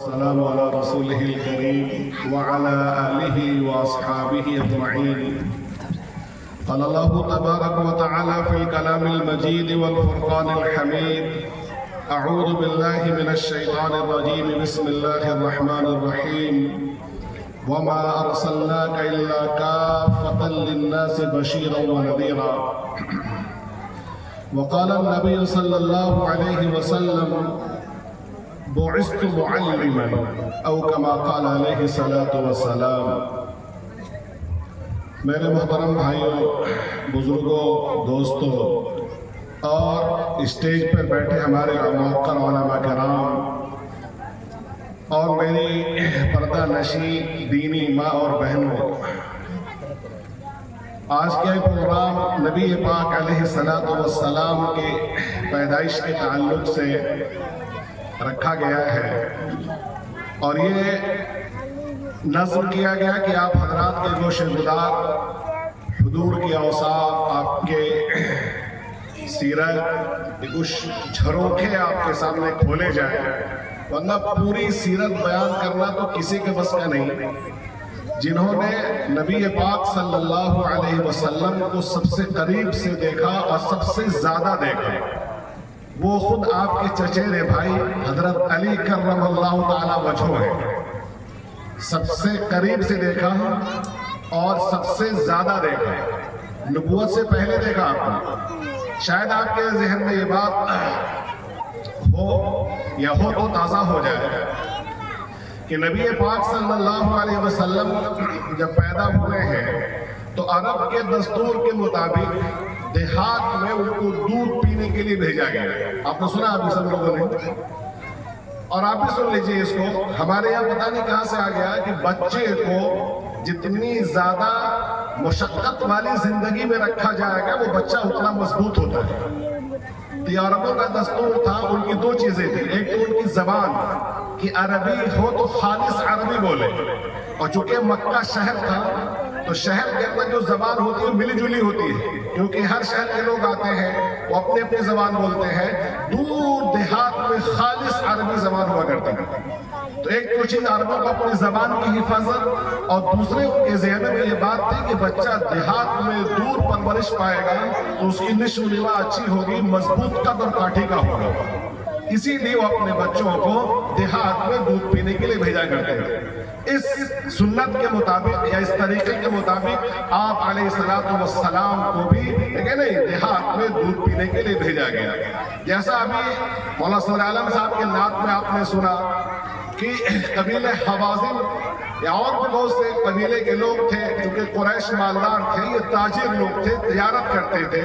والسلام على رسوله الكريم وعلى آله وأصحابه أجمعين. قال الله تبارك وتعالى في الكلام المجيد والفرقان الحميد: أعوذ بالله من الشيطان الرجيم. بسم الله الرحمن الرحيم. وما أرسلناك إلا كافة للناس بشيرا ونذيرا. وقال النبي صلى الله عليه وسلم: بعثت معلما، او كما قال علیہ الصلاۃ والسلام. میرے محترم بھائیوں، بزرگوں، دوستوں اور اسٹیج پر بیٹھے ہمارے موقر علماء کرام اور میری پردہ نشین دینی ماں اور بہنوں، آج کا یہ پروگرام نبی پاک علیہ الصلاۃ والسلام کی پیدائش کے تعلق سے رکھا گیا ہے، اور یہ نظم کیا گیا کہ آپ حضرات کے گوش گدار حضور کی اوصاف، آپ کے سیرت کے کچھ جھروکھے آپ کے سامنے کھولے جائیں، ورنہ پوری سیرت بیان کرنا تو کسی کے بس کا نہیں. جنہوں نے نبی پاک صلی اللہ علیہ وسلم کو سب سے قریب سے دیکھا اور سب سے زیادہ دیکھا، وہ خود آپ کے چچیرے بھائی حضرت علی کرم اللہ تعالی وجہہ ہیں. سب سے قریب سے دیکھا اور سب سے زیادہ دیکھا، نبوت سے پہلے دیکھا آپ نے. شاید آپ کے ذہن میں یہ بات ہو یا ہو تو تازہ ہو جائے کہ نبی پاک صلی اللہ علیہ وسلم جب پیدا ہوئے ہیں تو عرب کے دستور کے مطابق دیہات میں ان کو دودھ پینے کے لیے بھیجا گیا. آپ نے سنا ابھی سب لوگوں نے، اور آپ بھی سن لیجئے اس کو. ہمارے یہاں پتہ نہیں کہاں سے آ گیا کہ بچے کو جتنی زیادہ مشقت والی زندگی میں رکھا جائے گا وہ بچہ اتنا مضبوط ہوتا ہے. تو عربوں کا دستور تھا، ان کی دو چیزیں تھیں. ایک تو ان کی زبان کہ عربی ہو تو خالص عربی بولے، اور چونکہ مکہ شہر تھا تو شہر کے اندر جو زبان ہوتی ہے ملی جلی ہوتی ہے، کیونکہ ہر شہر کے لوگ آتے ہیں وہ اپنے اپنی زبان بولتے ہیں. دور دیہات میں خالص عربی زبان ہوا کرتی ہے. تو ایک تو چیز عربوں کو اپنی زبان کی حفاظت، اور دوسرے ان کے ذہن میں یہ بات تھی کہ بچہ دیہات میں دور پرورش پائے گا تو اس کی نشو و نما اچھی ہوگی، مضبوط قد اور کاٹھی کا ہوگا. اسی لیے وہ اپنے بچوں کو دیہات میں دودھ پینے کے لیے بھیجا کرتے ہیں. اس سنت کے مطابق یا اس طریقے کے مطابق آپ علیہ الصلوۃ والسلام کو بھی دیہات میں دودھ پینے کے لیے بھیجا گیا. جیسا ابھی مولانا صدر عالم صاحب کے نعت میں آپ نے سنا کہ قبیلہ حوازن یا اور بھی بہت سے قبیلے کے لوگ تھے، کیونکہ قریش مالدار تھے، یہ تاجر لوگ تھے، تجارت کرتے تھے.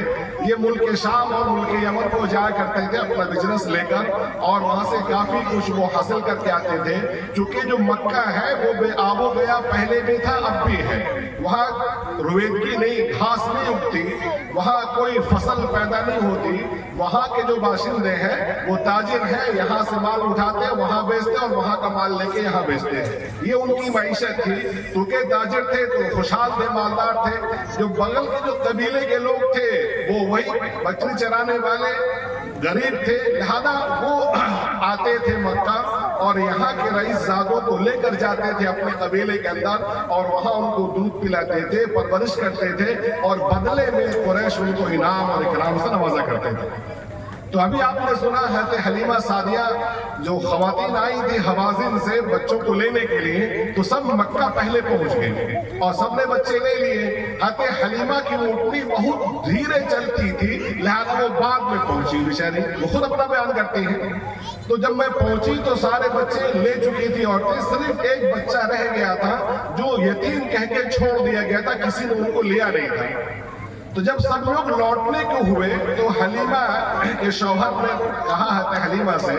یہ ملک شام اور ملک یمن کو جایا کرتے تھے اپنا بزنس لے کر، اور وہاں سے کافی کچھ وہ حاصل کر کے آتے تھے. چونکہ جو مکہ ہے وہ بے آب و گیا پہلے بھی تھا، اب بھی ہے. وہاں رویدگی نہیں، گھاس نہیں اگتی، وہاں کوئی فصل پیدا نہیں ہوتی. وہاں کے جو باشندے ہیں وہ تاجر ہیں، یہاں سے مال اٹھاتے ہیں، وہاں بیچتے ہیں، اور وہاں کا مال لے کے یہاں بیچتے ہیں. یہ ان کی معیشت تھی. کیونکہ تاجر تھے تو خوشحال تھے، مالدار تھے. جو بغل کے جو قبیلے کے لوگ تھے وہ وہی بکری چرانے والے غریب تھے، لہذا وہ آتے تھے مکہ اور یہاں کے رئیس زادوں کو لے کر جاتے تھے اپنے قبیلے کے اندر، اور وہاں ان کو دودھ پلاتے تھے، پرورش کرتے تھے، اور بدلے میں قریش ان کو انعام اور اکرام سے نوازا کرتے تھے. تو ابھی آپ نے سنا حضرت حلیمہ سعدیہ جو خواتین آئی تھی حوازن سے بچوں کو لینے کے لیے، تو سب مکہ پہلے پہنچ گئے اور سب نے بچے لے لیے. حضرت حلیمہ کی اونٹنی بہت دھیرے چلتی تھی، لہذا وہ بعد میں پہنچی بیچاری، وہ خود اپنا بیان کرتی ہیں. تو جب میں پہنچی تو سارے بچے لے چکی تھی عورتیں، صرف ایک بچہ رہ گیا تھا جو یتیم کہہ کے چھوڑ دیا گیا تھا، کسی نے ان کو لیا نہیں تھا. تو جب سب لوگ لوٹنے کو ہوئے تو حلیمہ کے شوہر نے کہا ہے حلیمہ سے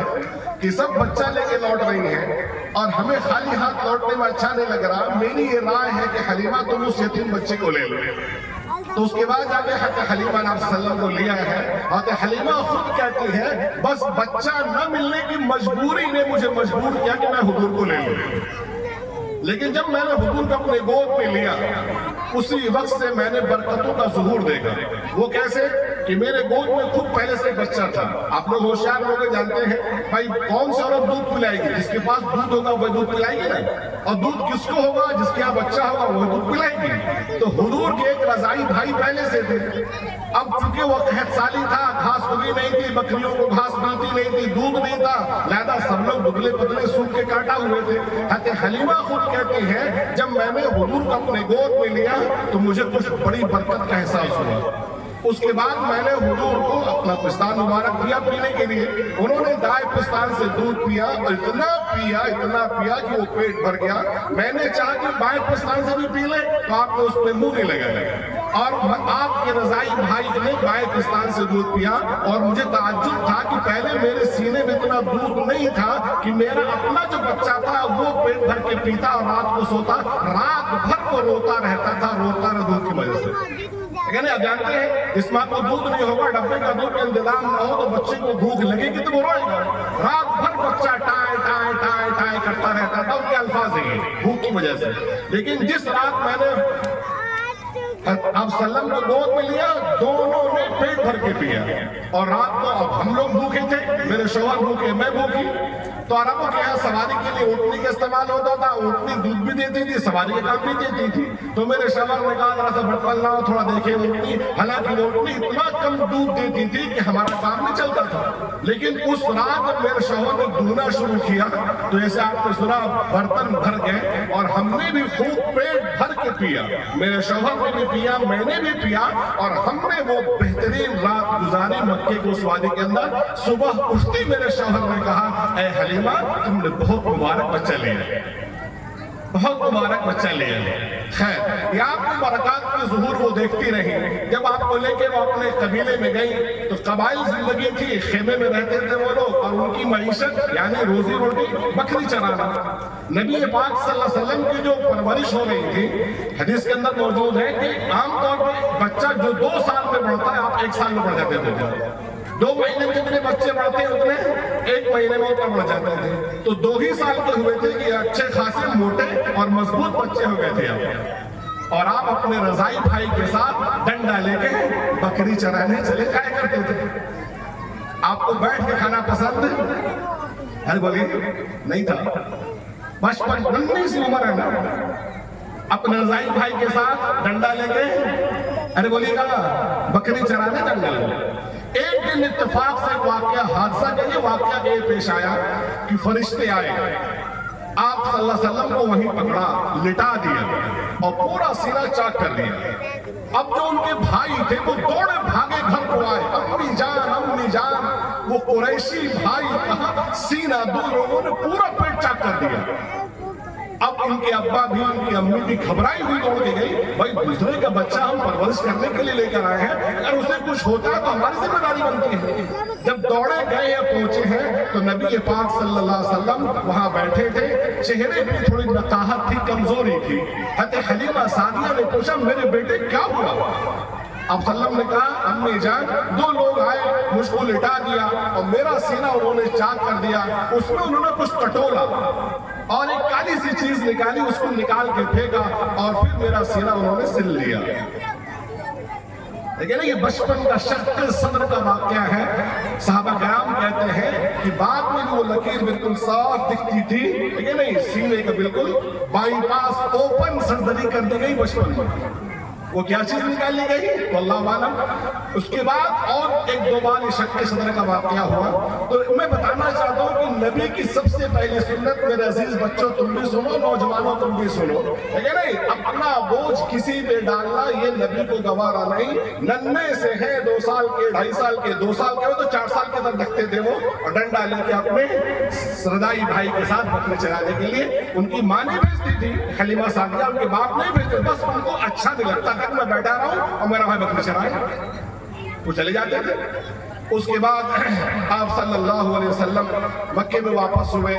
کہ سب بچہ لے کے لوٹ رہی ہیں اور ہمیں خالی ہاتھ لوٹنے میں اچھا نہیں لگ رہا، میری یہ رائے ہے کہ حلیمہ تم اس یتیم بچے کو لے لو. تو اس کے بعد جا کے حضرت حلیمہ نے آپ صلی اللہ علیہ وسلم کو لیا ہے. حضرت حلیمہ خود کہتی ہے بس بچہ نہ ملنے کی مجبوری نے مجھے مجبور کیا کہ میں حضور کو لے لوں. لیکن جب میں نے حضور کو اپنے گود میں لیا اسی وقت سے میں نے برکتوں کا ظہور دیکھا. وہ کیسے؟ کہ میرے گود میں خود پہلے سے ایک بچہ تھا. آپ لوگ ہوشیار لوگ جانتے ہیں بھائی کون سی عورت دودھ پلائے گی؟ جس کے پاس دودھ ہوگا وہ دودھ پلائے گی نا. اور دودھ کس کو ہوگا؟ جس کے یہاں بچہ ہوگا وہ دودھ پلائے گی. تو حضور کے ایک رضائی بھائی پہلے سے تھے. اب چونکہ وہ قحط سالی تھا، گھاس اگی نہیں تھی، بکریوں کو گھاس ملتی نہیں تھی، دودھ نہیں تھا، لہذا سب لوگ دبلے پتلے سوکھ کے کاٹا ہوئے تھے. حضرت حلیمہ خود کہتی ہے جب میں نے حضور کو اپنے گود میں لیا تو مجھے کچھ بڑی برکت کا احساس ہوا. اس کے بعد میں نے حضور کو اپنا پستان مبارک دیا پینے کے لیے. انہوں نے دائیں پستان سے دودھ پیا اور اتنا پیا کہ وہ پیٹ بھر گیا. میں نے چاہا کہ بائیں پستان سے بھی پی لے تو آپ نے اس پہ منہ نہیں لگایا. اور آپ کے رضائی بھائی نے بائیں پستان سے دودھ پیا اور مجھے تعجب تھا کہ پہلے میرے سینے میں اتنا دودھ نہیں تھا کہ میرا اپنا جو بچہ تھا وہ پیٹ بھر کے پیتا اور رات کو سوتا، رات بھر کو روتا رہتا تھا دودھ کی وجہ سے. یعنی آپ جانتے ہیں اس ماں کو دودھ نہیں ہوگا، ڈبے کا دودھ کا انتظام نہ ہو تو بچے کو بھوک لگے گی تو وہ روئے گا. رات بھر بچہ ٹائے ٹائے ٹائے ٹائے کرتا رہتا تھا. ان کے الفاظ ہیں بھوک کی وجہ سے. لیکن جس رات میں نے اب سلم کو گود میں لیا دونوں نے پیٹ بھر کے پیا. اور رات کو اب ہم لوگ بھوکے تھے، میرے شوہر بھوکے، میں بھوکی. تو عربوں کے یہاں سواری کے لیے اونٹنی کا استعمال ہوتا تھا. اونٹنی دودھ بھی دیتی تھی، سواری کا کام بھی دیتی تھی. تو میرے شوہر نے کہا ذرا سا بٹپل لاؤ تھوڑا دیکھیں اونٹنی. حالانکہ اونٹنی اتنا کم دودھ دیتی تھی کہ ہمارا کام نہیں چلتا تھا. لیکن اس رات جب میرے شوہر نے دھونا شروع کیا تو جیسے آپ نے سنا برتن بھر گئے اور ہم نے بھی خوب پیٹ بھر کے پیا. میرے شوہر نے بھی پیا، میں نے بھی پیا اور ہم نے وہ بہترین رات گزاری مکے کو اس وادی کے اندر. صبح اٹھتی میرے شوہر نے کہا اے حلیمہ تم نے بہت مبارک بچہ لیا، بہت مبارک بچہ لیا. خیر یہ آپ کی برکات کی ظہور وہ دیکھتی رہی. جب آپ کو لے کے وہ اپنے قبیلے میں گئی تو قبائل زندگی تھی، خیمے میں رہتے تھے وہ لوگ اور ان کی معیشت یعنی روزی روٹی بکری چرانا. نبی پاک صلی اللہ علیہ وسلم کی جو پرورش ہو رہی تھی حدیث کے اندر موجود ہے کہ عام طور پہ بچہ جو 2 سال میں بڑھتا ہے آپ 1 سال میں بڑھ جاتے تھے. 2 مہینے میں جتنے بچے بڑھتے ہیں اتنے 1 مہینے میں اتنا بڑھ جاتے تھے. تو 2 ہی سال کے ہوئے تھے کہ اچھے خاصے موٹے اور مضبوط بچے ہو گئے تھے آپ. اور آپ اپنے رضائی بھائی کے ساتھ ڈنڈا لے کے بکری چرانے چلے جایا کرتے تھے. آپ کو بیٹھ کے کھانا پسند ہے؟ بولیے نہیں تھا. بچپن ننھی سی عمر ہے نا، اپنے رضائی بھائی کے ساتھ ڈنڈا لے کے ارے بولیے گا بکری چرانے جنگل. ایک دن اتفاق سے واقعہ حادثہ کا یہ واقعہ یہ پیش آیا کہ فرشتے آئے، آپ صلی اللہ علیہ وسلم کو وہیں پکڑا، لٹا دیا اور پورا سینہ چاک کر دیا. اب جو ان کے بھائی تھے وہ دوڑے بھاگے گھر کو آئے، امی جان. وہ قریشی بھائی کہاں سینہ دو لوگوں نے پورا پیٹ چاک کر دیا. اب ان کے ابا بھی ان کی امی بھی گھبرائی ہوئی دوڑ کے گئی. بھائی دوسرے کا بچہ ہم پرورش کرنے کے لیے لے کر آئے ہیں، اگر اسے کچھ ہوتا ہے تو ہماری ذمہ داری بنتی ہے. جب دوڑے گئے یا پہنچے ہیں تو نبی پاک صلی اللہ علیہ وسلم وہاں بیٹھے تھے. چہرے پہ تھوڑی نقاہت تھی، کمزوری تھی. حضرت حلیمہ سعدیہ نے پوچھا میرے بیٹے کیا ہوا؟ اب صلی اللہ علیہ وسلم نے کہا امی جان 2 لوگ آئے، مجھ کو لٹا دیا اور میرا سینہ انہوں نے چاک کر دیا. اس میں انہوں نے کچھ کٹولا اور ایک کالی سی چیز نکالی، اس کو نکال کے پھینکا اور پھر میرا سینہ انہوں نے سل لیا. لیکن یہ بچپن کا شق صدر کا واقعہ ہے. صحابہ کرام کہتے ہیں کہ بعد میں وہ لکیر بالکل صاف دکھتی تھی، لیکن نہیں سینے کا بالکل بائی پاس اوپن سرجری کر دی گئی بچپن میں. وہ کیا چیز نکالی گئی تو اللہ عالم. اس کے بعد اور 1-2 بار شق صدر کا واقعہ ہوا. تو میں بتانا چاہتا ہوں کہ نبی کی سب سے پہلی سنت میرے عزیز بچوں تم بھی سنو، نوجوانوں تم بھی سنو، لیکن نہیں اپنا بوجھ کسی پہ ڈالنا یہ نبی کو گوارا نہیں. ننھے سے ہیں 2 سال کے 2.5 سال کے 2 سال کے ہو تو 4 سال کے تک رکھتے تھے وہ اور ڈنڈا لے کے اپنے رضائی بھائی کے ساتھ بکری چرانے کے لیے. ان کی ماں نہیں بھیجتی تھی حلیمہ سعدیہ، ان کے باپ نہیں بھیجتے، بس ان کو اچھا نہیں لگتا تھا میں بیٹھا رہا ہوں اور میرا بھائی بکری چرائے، وہ چلے جاتے تھے. اس کے بعد آپ صلی اللہ علیہ وسلم مکے میں واپس ہوئے.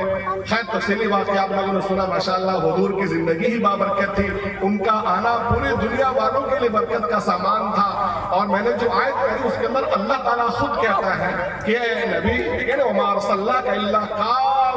خیر تفصیلی واقعہ آپ لوگوں نے سنا. ماشاءاللہ حضور کی زندگی ہی بابرکت تھی. ان کا آنا پوری دنیا والوں کے لیے برکت کا سامان تھا. اور میں نے جو آیت پڑھی اس کے اندر اللہ تعالیٰ خود کہتا ہے کہ اے نبی وَمَا أَرْسَلْنَاكَ إِلَّا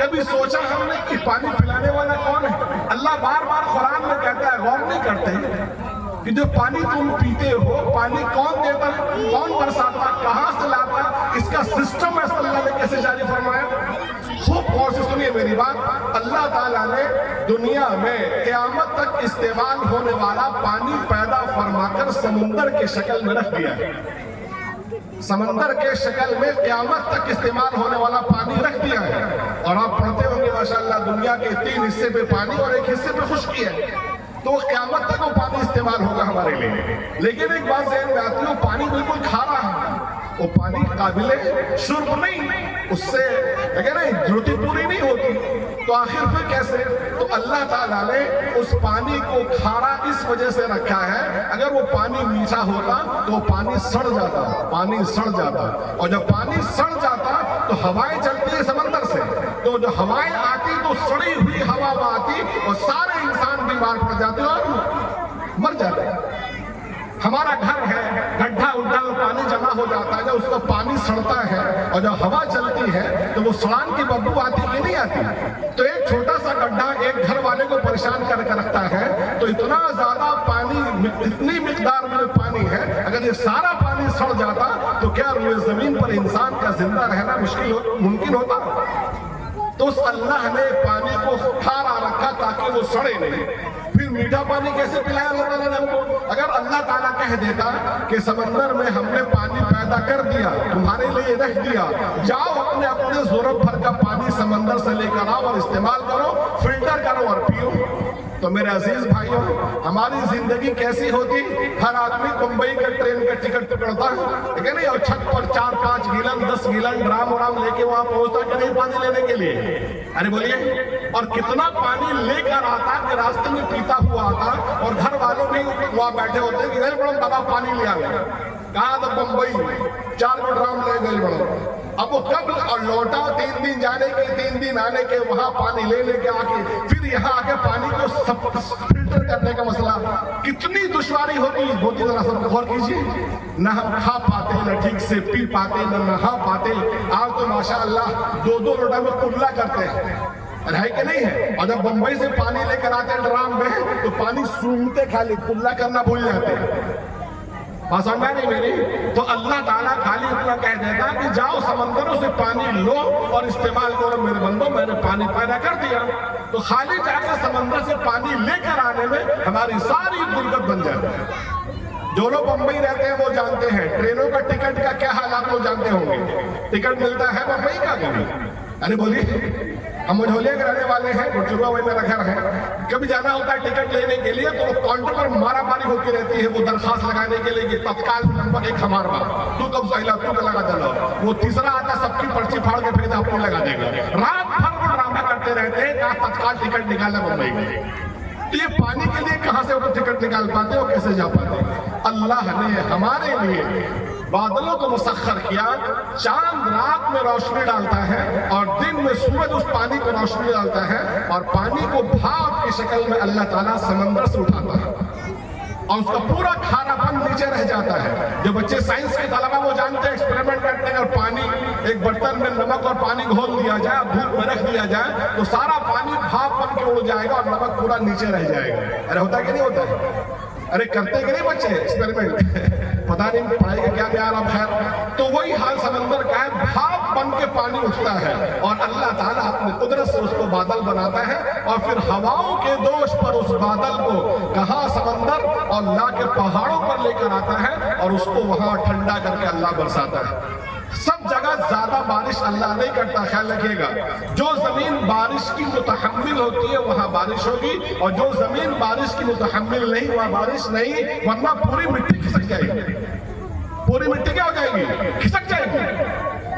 کبھی سوچا ہم نے کہ پانی پلانے والا کون ہے؟ اللہ بار بار قرآن میں کہتا ہے، غور نہیں کرتے کہ جو پانی تم پیتے ہو، پانی کون دیتا ہے، کون برساتا ہے، کہاں سے لاتا ہے، اس کا سسٹم ہے اللہ نے کیسے جاری فرمایا۔ خوب غور سے سنیے میری بات، اللہ تعالیٰ نے دنیا میں قیامت تک استعمال ہونے والا پانی پیدا فرما کر سمندر کے شکل میں رکھ دیا ہے۔ سمندر کے شکل میں قیامت تک استعمال ہونے والا پانی رکھ دیا ہے، اور آپ پڑھتے ہوں گے ماشاءاللہ دنیا کے 3 حصے پہ پانی اور 1 حصے پہ خشکی ہے، تو قیامت تک وہ پانی استعمال ہوگا ہمارے لیے۔ لیکن ایک بات ذہن میں آتی ہے، وہ پانی بالکل کھارا ہے، وہ پانی قابل شرب نہیں، اس سے ضرورت پوری نہیں ہوتی، تو آخر پھر کیسے؟ تو اللہ تعالیٰ نے اس پانی کو کھارا اس وجہ سے رکھا ہے، اگر وہ پانی میٹھا ہوتا تو وہ پانی سڑ جاتا، پانی سڑ جاتا، اور جب پانی سڑ جاتا تو ہوائیں چلتی ہیں سمندر سے، تو جو ہوائیں آتی تو سڑی ہوئی ہوا میں آتی اور سارے انسان بیمار پڑ جاتے اور مر جاتے۔ ہمارا گھر ہے، گڈھا اڈھا میں پانی جمع ہو جاتا ہے، جب اس کا پانی سڑتا ہے اور جب ہوا چلتی ہے تو وہ سڑان کی بدبو آتی کہ نہیں آتی؟ تو ایک چھوٹا سا گڈھا ایک گھر والے کو پریشان کر کے رکھتا ہے، تو اتنا زیادہ پانی، اتنی مقدار میں پانی ہے، اگر یہ سارا پانی سڑ جاتا تو کیا روئے زمین پر انسان کا زندہ رہنا ممکن ہوتا؟ تو اس اللہ نے پانی کو کھارا رکھا تاکہ وہ سڑے نہیں۔ پھر میٹھا پانی کیسے پلایا اللہ تعالیٰ نے ہم کو؟ اگر اللہ تعالیٰ کہہ دیتا کہ سمندر میں ہم نے پانی پیدا کر دیا، تمہارے لیے رکھ دیا، جاؤ اپنے ضرورت بھر کا پانی سمندر سے لے کر آؤ اور استعمال کرو، فلٹر کرو اور پیو، تو میرے عزیز بھائیوں ہماری زندگی کیسی ہوتی؟ ہر آدمی بمبئی کا ٹرین کا ٹکٹ پکڑتا ہے، ٹھیک ہے نہیں، اور چھت پر 4-5 گیلن 10 گیلن ڈرام ورام لے کے وہاں پہنچتا کہ نہیں پانی لینے کے لیے؟ ارے بولیے، اور کتنا پانی لے کر آتا کہ راستے میں پیتا ہوا آتا، اور گھر والوں بھی وہاں بیٹھے ہوتے کہ گئے بڑا بابا پانی لے آئے، کہاں تھا بمبئی 4 ڈرام لے گئے بڑا، اب وہ کب اور لوٹا 3 دن جانے کے 3 دن آنے کے، وہاں پانی لے کے آ کے پھر یہاں آ کے پانی کو فلٹر کرنے کا مسئلہ، کتنی دشواری ہوتی ذرا سب غور کیجیے، نہ ہم کھا پاتے، نہ ٹھیک سے پی پاتے، نہ نہا پاتے، آج تو ماشاءاللہ 2 لوٹا میں کلا کرتے ہیں، ہے کہ نہیں ہے؟ اور جب بمبئی سے پانی لے کر آتے ہیں ڈرام میں تو پانی سونگتے خالی، کلا کرنا بھول جاتے ہیں، بات سمجھا نہیں میری؟ تو اللہ تعالیٰ خالی اتنا کہہ دیتا کہ جاؤ سمندروں سے پانی لو اور استعمال کرو میرے بندوں، میں نے پانی پیدا کر دیا، تو خالی جا کے سمندر سے پانی لے کر آنے میں ہماری ساری درگت بن جاتی ہے۔ جو لوگ بمبئی رہتے ہیں وہ جانتے ہیں ٹرینوں کا ٹکٹ کا کیا حالات وہ جانتے ہوں گے، ٹکٹ ملتا ہے بمبئی کا کبھی؟ ارے بولیے، ہم مجھولے کے رہنے والے ہیں، گٹروا وہی میرا گھر ہے، کبھی جانا ہوتا ہے ٹکٹ لینے کے لیے تو وہ کاؤنٹر پر مارا ماری ہوتی رہتی ہے، وہ درخواست لگانے کے لیے کہ تتکال نمبر 1 ہمارا، تو کب سہیلا تو کا لگا چلا، وہ تیسرا آتا سب کی پرچی پھاڑ کے پھر آپ کو لگا دے گا، رات بھر وہ ڈرامہ کرتے رہتے ہیں کہ تتکال ٹکٹ نکالا بمبئی میں، تو یہ پانی کے لیے کہاں سے وہ ٹکٹ نکال پاتے اور کیسے جا پاتے؟ اللہ نے ہمارے لیے بادلوں کو مسخر کیا، چاند رات میں روشنی ڈالتا ہے اور دن میں سورج اس پانی کو روشنی ڈالتا ہے، اور پانی کو بھاپ کی شکل میں اللہ تعالیٰ سمندر سے اٹھاتا ہے اور اس کا پورا کھارا پن نیچے رہ جاتا ہے۔ جو بچے سائنس کے طلبہ وہ جانتے ہیں، ایکسپیریمنٹ کرتے ہیں، اور پانی ایک برتن میں نمک اور پانی گھول دیا جائے اور دھوپ میں رکھ دیا جائے تو سارا پانی بھاپ بن کے اڑ جائے گا اور نمک پورا نیچے رہ جائے گا۔ ارے ہوتا کہ نہیں ہوتا ہے؟ ارے کرتے کہ نہیں بچے ایکسپیریمنٹ؟ پتہ نہیں پڑھائی کا کیا معیار اب خیر، تو وہی حال سمندر کا ہے، بھاپ بن کے پانی اٹھتا ہے اور اللہ تعالیٰ اپنی قدرت سے اس کو بادل بناتا ہے، اور پھر ہواؤں کے دوش پر اس بادل کو کہاں سمندر اور لا کے پہاڑوں پر لے کر آتا ہے اور اس کو وہاں ٹھنڈا کر کے اللہ برساتا ہے۔ سب جگہ زیادہ بارش اللہ نہیں کرتا، خیال رکھیے گا، جو زمین بارش کی متحمل ہوتی ہے وہاں بارش ہوگی، اور جو زمین بارش کی متحمل نہیں وہاں بارش نہیں، ورنہ پوری مٹی کھسک جائے گی، پوری مٹی کیا ہو جائے گی؟ کھسک جائے گی۔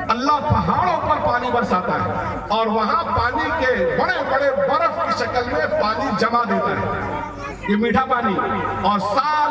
اللہ پہاڑوں پر پانی برساتا ہے اور وہاں پانی کے بڑے بڑے برف کی شکل میں پانی جمع دیتا ہے، یہ میٹھا پانی، اور سال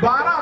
12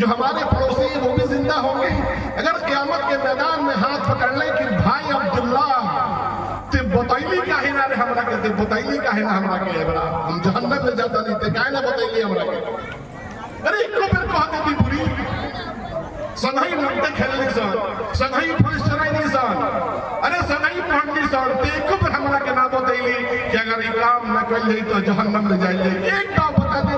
جو ہمارے پڑوسی ہیں وہ بھی زندہ ہوں گے. اگر قیامت کے میدان میں ہاتھ پکڑ لیں کہ بھائی عبداللہ تے بطیلی کا ہے نا ہمارا کہتے بطیلی کا ہے نا ہمارا کہ برا ہم جہنم میں جاتا نہیں تے کہنا بطیلی ہمارا کہ ارے ایک کو پھر تو آتے تھی پوری سنگائی لگتے کھیلنے سان سنگائی پولیس چرائی نہیں سان ارے سنگائی پہنٹی سان تے ایک کو پھر ہمارا کہ نا بطیلی کہ اگر اکرام نہ کر لئی تو جہنم میں جائیں لے ایک کا بتا دے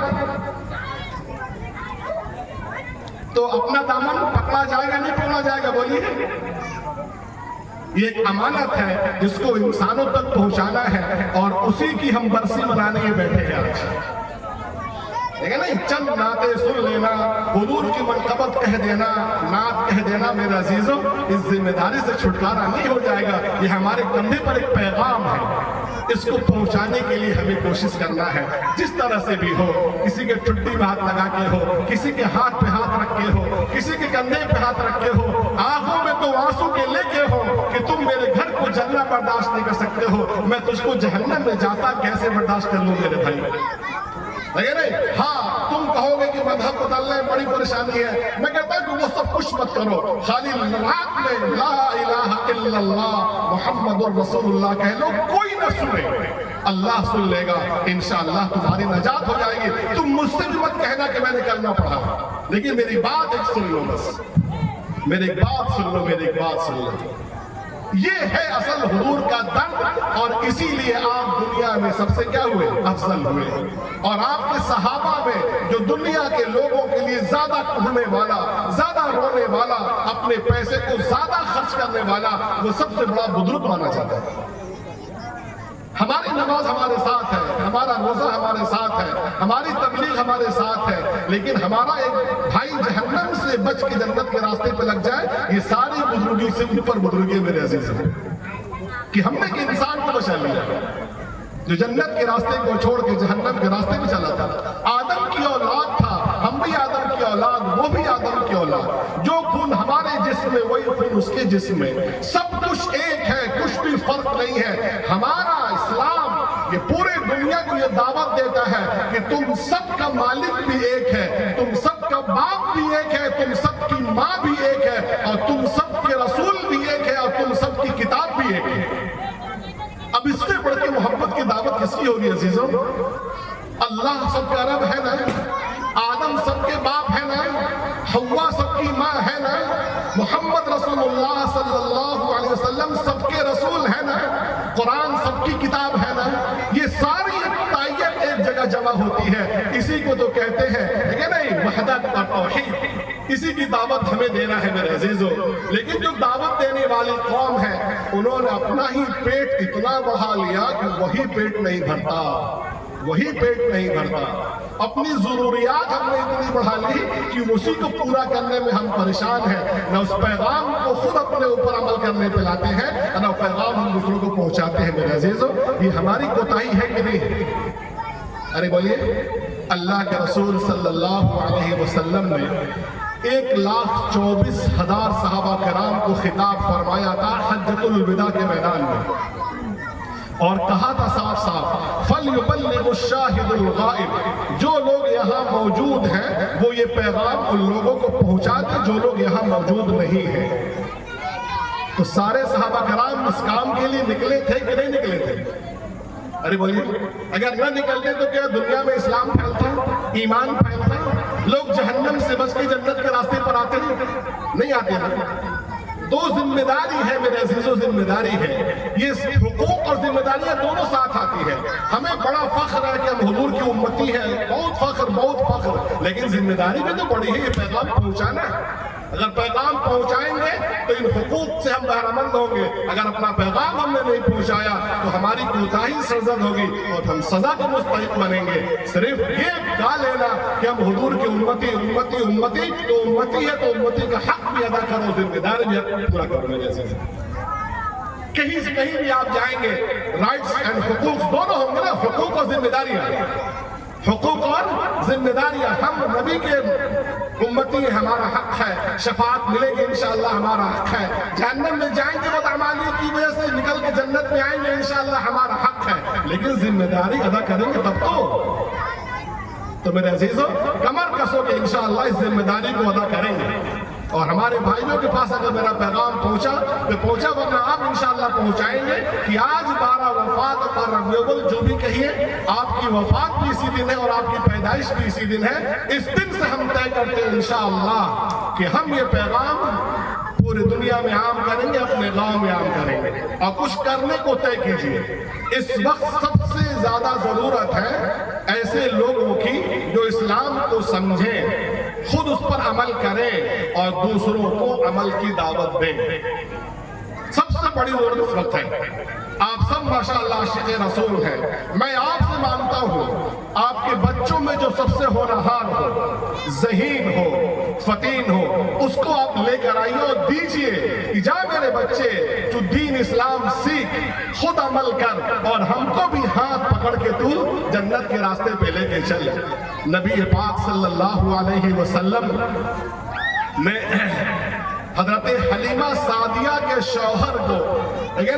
تو اپنا دامن پکڑا جائے گا نہیں پکڑا جائے گا بولیے. یہ ایک امانت ہے جس کو انسانوں تک پہنچانا ہے اور اسی کی ہم برسی منانے کے بیٹھے ہیں آج. دیکھیں نا چند نعتیں سن لینا حضور کی منقبت کہہ دینا نعت کہہ دینا میرے عزیزوں اس ذمہ داری سے چھٹکارا نہیں ہو جائے گا. یہ ہمارے کندھے پر ایک پیغام ہے اس کو پہنچانے کے لیے ہمیں کوشش کرنا ہے جس طرح سے بھی ہو. کسی کے ٹھڈی میں ہاتھ لگا کے ہو کسی کے ہاتھ پہ ہاتھ رکھ کے ہو کسی کے کندھے پہ ہاتھ رکھ کے ہو آنکھوں میں تو آنسو کے لے کے ہو کہ تم میرے گھر کو جلنا برداشت نہیں کر سکتے ہو میں تجھ کو جہنم میں جاتا کیسے برداشت کر لوں میرے بھائی. ہاں تم کہو گے کہ مذہب بدلنے میں بڑی پریشانی ہے. میں کہتا ہوں کہ وہ سب کچھ مت کرو خالی رات میں لا الہ الا اللہ محمد رسول اللہ کہہ لو کوئی نہ سنے اللہ سن لے گا انشاءاللہ تمہاری نجات ہو جائے گی. تم مجھ سے بھی مت کہنا کہ میں نے کلمہ پڑھا لیکن میری بات ایک سن لو بس میری ایک بات سن لو میری ایک بات سن لو. یہ ہے اصل حضور کا درد اور اسی لیے آپ دنیا میں سب سے کیا ہوئے افضل ہوئے اور آپ کے صحابہ میں جو دنیا کے لوگوں کے لیے زیادہ پڑھنے والا زیادہ رونے والا اپنے پیسے کو زیادہ خرچ کرنے والا وہ سب سے بڑا بزرگ مانا جاتا ہے. ہماری نماز ہمارے ساتھ ہے ہمارا روزہ ہمارے ساتھ ہے ہماری تبلیغ ہمارے ساتھ ہے لیکن ہمارا ایک بھائی جہنم سے بچ کے جنت کے راستے پہ لگ جائے یہ ساری بزرگی سے اوپر بزرگی میرے عزیز ہیں کہ ہم نے کہ انسان کو بچا لیا جو جنت کے راستے کو چھوڑ کے جہنم کے راستے پہ چلا تھا. آدم کی اولاد تھا ہم بھی آدم کی اولاد وہ بھی آدم کی اولاد جو خون ہمارے جسم میں وہی خون اس کے جسم میں سب کچھ ایک ہے کچھ بھی فرق نہیں ہے. ہمارا اسلام یہ پورے دنیا کو یہ دعوت دیتا ہے کہ تم سب کا مالک بھی ایک ہے تم سب کا باپ بھی ایک ہے تم سب کی ماں بھی ایک ہے اور تم سب کے رسول بھی ایک ہے اور تم سب کی کتاب بھی ایک ہے. اب اس سے بڑھ کے محبت کی دعوت کس کی ہوگی عزیزوں؟ اللہ سب کا رب ہے نا آدم سب کے باپ ہے نا حوا سب کی ماں ہے نا محمد رسول اللہ صلی اللہ علیہ وسلم سب کے رسول ہے نا قرآن سب کی کتاب ہے نا. یہ ساری تائید ایک جگہ جمع ہوتی ہے اسی کو تو کہتے ہیں کہ نہیں وحدت اور توحید اسی کی دعوت ہمیں دینا ہے میرے عزیزوں. لیکن جو دعوت دینے والی قوم ہے انہوں نے اپنا ہی پیٹ اتنا بڑھا لیا کہ وہی پیٹ نہیں بھرتا وہی پیٹ نہیں بھرتا. اپنی ضروریات ہم نے اتنی بڑھا لی کہ اسی کو پورا کرنے میں ہم پریشان ہیں نہ اس پیغام کو خود اپنے اوپر عمل کرنے پہ لاتے ہیں نہ پیغام ہم دوسروں کو پہنچاتے ہیں میرے عزیزوں. یہ ہماری کوتاہی ہے کہ نہیں؟ ارے بولیے اللہ کے رسول صلی اللہ علیہ وسلم نے 1,24,000 صحابہ کرام کو خطاب فرمایا تھا حجۃ الوداع کے میدان میں اور کہا تھا صاف صاف فَلْيُبَلِّغُ الشَّاهِدُ الْغَائِبُ جو لوگ یہاں موجود ہیں وہ یہ پیغام ان لوگوں کو پہنچا دیں جو لوگ یہاں موجود نہیں ہیں. تو سارے صحابہ کرام اس کام کے لیے نکلے تھے کہ نہیں نکلے تھے؟ ارے بولیے اگر نہ نکلتے تو کیا دنیا میں اسلام پھیلتا ایمان پھیلتا لوگ جہنم سے بچ کے جنت کے راستے پر آتے نہیں آتے نا. دو ذمہ داری ہے میرے عزیزوں ذمہ داری ہے یہ حقوق اور ذمہ داریاں دونوں ساتھ آتی ہیں. ہمیں بڑا فخر ہے کہ ہم حضور کی امتی ہیں بہت فخر لیکن ذمہ داری بھی تو بڑی ہے یہ پیغام پہنچانا ہے. اگر پیغام پہنچائیں گے تو ان حقوق سے ہم بہرمند ہوں گے. اگر اپنا پیغام ہم نے نہیں پہنچایا تو ہماری کوتاہی سرزد ہوگی اور ہم سزا کے مستحق بنیں گے. صرف یہ کہا لینا کہ ہم حضور کی امتی تو امتی ہے تو امتی کا حق بھی ادا کرو ذمہ داری بھی پورا کرو میرے عزیز. کہیں سے کہیں بھی آپ جائیں گے رائٹس اینڈ حقوق دونوں ہوں گے نا حقوق اور ذمہ داریاں حقوق اور ذمہ داریاں. ہم نبی کے امتی ہمارا حق ہے شفاعت ملے گی انشاءاللہ ہمارا حق ہے. جہنم میں جائیں گے بدعمالی کی وجہ سے نکل کے جنت میں آئیں گے انشاءاللہ ہمارا حق ہے لیکن ذمہ داری ادا کریں گے تب تو. تو میرے عزیزوں کمر کسو کہ انشاءاللہ اس ذمہ داری کو ادا کریں گے. اور ہمارے بھائیوں کے پاس اگر میرا پیغام پہنچا تو پہنچا، ورنہ آپ انشاءاللہ پہنچائیں گے کہ آج 12 وفات اور ربیع الاول جو بھی کہیے، آپ کی وفات بھی اسی دن ہے اور آپ کی پیدائش بھی اسی دن ہے. اس دن سے ہم طے کرتے ہیں انشاءاللہ کہ ہم یہ پیغام پوری دنیا میں عام کریں گے، اپنے گاؤں میں عام کریں گے. اور کچھ کرنے کو طے کیجیے. اس وقت سب سے زیادہ ضرورت ہے ایسے لوگوں کی جو اسلام کو سمجھیں، خود اس پر عمل کریں اور دوسروں کو عمل کی دعوت دیں. سب سے بڑی ضرورت اس وقت ہے. آپ سب ماشاءاللہ عاشق رسول ہیں. میں آپ سے مانتا ہوں آپ کے بچوں میں جو سب سے ہونہار ہو، ذہین ہو، فطین ہو، اس کو آپ لے کر آئیے اور دیجئے کہ جا میرے بچے تو دین اسلام سیکھ، خود عمل کر اور ہم کو بھی ہاتھ پکڑ کے تو جنت کے راستے پہ لے کے چل. نبی پاک صلی اللہ علیہ وسلم نے حضرت حلیمہ سعدیہ کے شوہر کو، نہیں